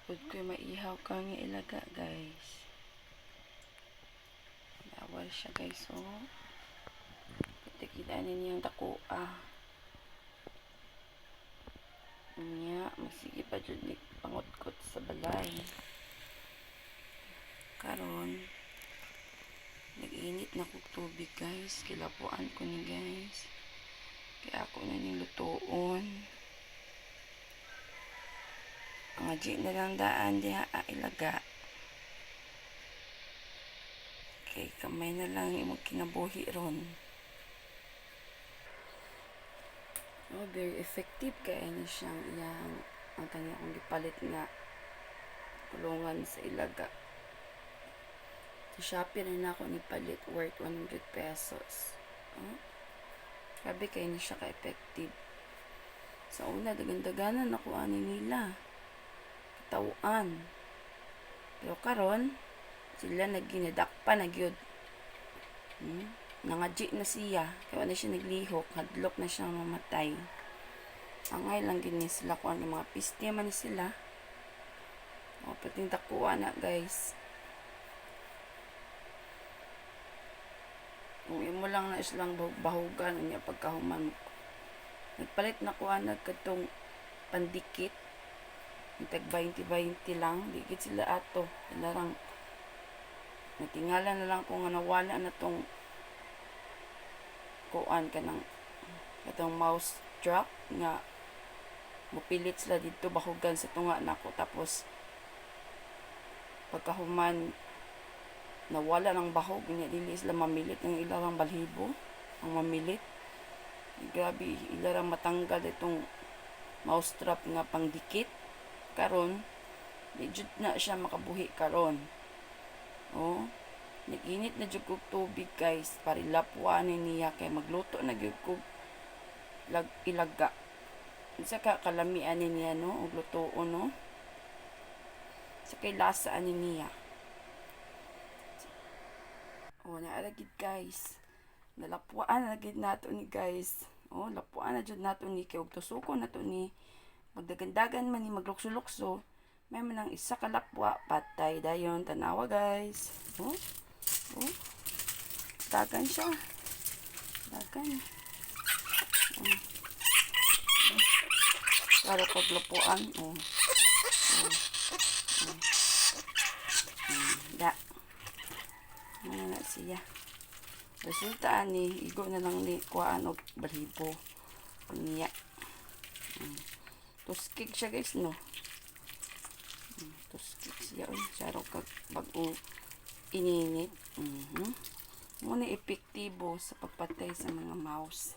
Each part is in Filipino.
Pud ko'y maihaw ka nga ilaga, guys. Bawal siya, guys, oh. Kita-kita ninyong takua. Nya, magsige pa dyan ni pangutkot sa balay. Karon, nag-init na kong tubig, guys. Kilapuan ko ni, guys. Kaya ako na ning lutoon. Ang aji na lang daan diha ilaga. Okay, kamay na lang imong kinabuhi ron. Oh, very effective kaya ni siyang iyang ang kanya kong gipalit nga kulungan sa ilaga. Sa Shopee rin ako ni palit worth 100 pesos. Oh? Sabi kaya ni siya ka-effective. Sa una, dagan-daganan ako ani nila. Tawuan. Pero karon sila nagginadakpa na gyud. Nangadji na siya. Kaya na siya naglihok. Hadlok na siya mamatay. Angay lang gini sila kung ano mga piste man sila. O, pating takuan na, guys. Kung imo lang na islang bahugan niya pagkahuman. Nagpalit na ko anak katong pandikit. Tag 20-20 lang. Dikit sila ato. Ilarang natingala na lang kung nawala na tong kuan ka ng katong mouse trap nga mupilit sila dito bahugan sa tunga nako tapos pagkahuman nawala ng bahog niya dili sila mamilit ng ilarang balhibo ang mamilit grabe ilarang matanggal itong mouse trap nga pangdikit karon legit na siya makabuhi karon oh nag-init na jud kog tubig guys para lapuan niya kay magluto na gyud kog ilaga sa kalamian niya no og lutoon no sa kay lasa ani niya oh naara gid guys nalapuan na gid nato ni guys oh lapuan na jud nato ni kay og tusukon nato ni magdagandagan man ni maglukso-lukso may man ang isa ka lapwa patay dayon tanawa guys oh oh dagan siya dagan oh para paglapuan oh oh oh da na siya resulta ani igo na lang ni kuan og balhibo niya tuskig siya guys no tuskig siya oy saro kag bag-o ininit muna epektibo sa pagpatay sa mga mouse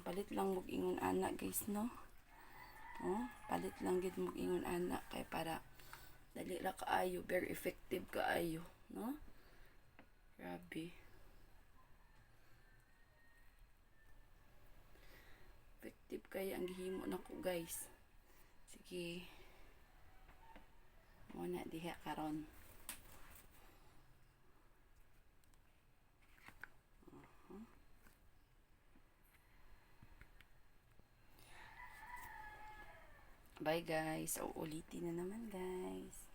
palit lang mog ingon ana guys no oh palit lang gid mog ingon ana kay para dali ra kaayo very effective kaayo no grabe effective kaya ang gihimo nako guys sige muna diha karon bye guys. Uulitin na naman guys.